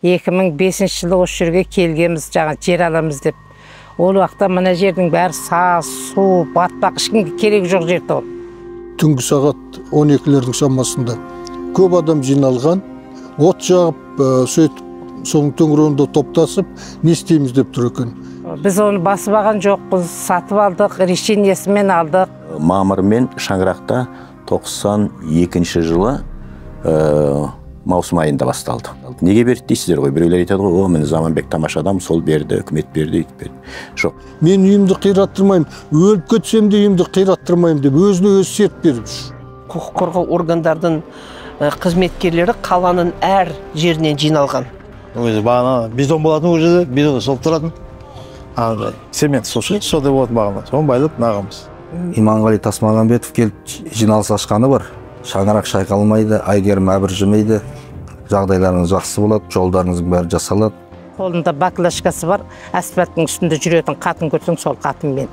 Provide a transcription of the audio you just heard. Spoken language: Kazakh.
2005 жылы осы жерге келгенбіз, жаңа жер аламыз деп. Ол уақытта мына жердің бәрі саз, су, батпақ, ешкімге керек жоқ жерді ол. Түнгі сағат 12-лердің шамасында көп адам жиналған, от жағып, сөйтіп, соның төңірегінде топтасып, не істейміз деп тұр екен. Біз оны басып алған жоқпыз, сатып алдық, решениесімен алдық. Мамыр мен Шаңырақта 92 жылы маусым айында басталды. Неге берді дейсіздер ғой? Біреулер айтады ғой, міне Заманбек тамаша адам, сол берді, үкімет берді, үйтіп берді. Жоқ. Мен үйімді қираттырмаймын, өліп кетсем де үйімді қираттырмаймын деп өзіне өзі серт беріп жүр. Құқық қорғау органдардың қызметкерлері қаланың әр жерінен жиналған. Өзі бағана бетон болатын ол жерде, бетон сол тұратын. Цемент сошы, сода болатын бағана. Соны байлап нағамыз. Иманғали Тасмағамбетов келіп жиналыс ашқаны бар. Шаңырақ шайқалмайды, Айгерім әбіржімейді. Жағдайларыңыз жақсы болады, жолдарыңыздың бәрі жасалады. Қолында баклажкасы бар, асфальттың үстінде жүретін қатын көрсең, сол қатынмен.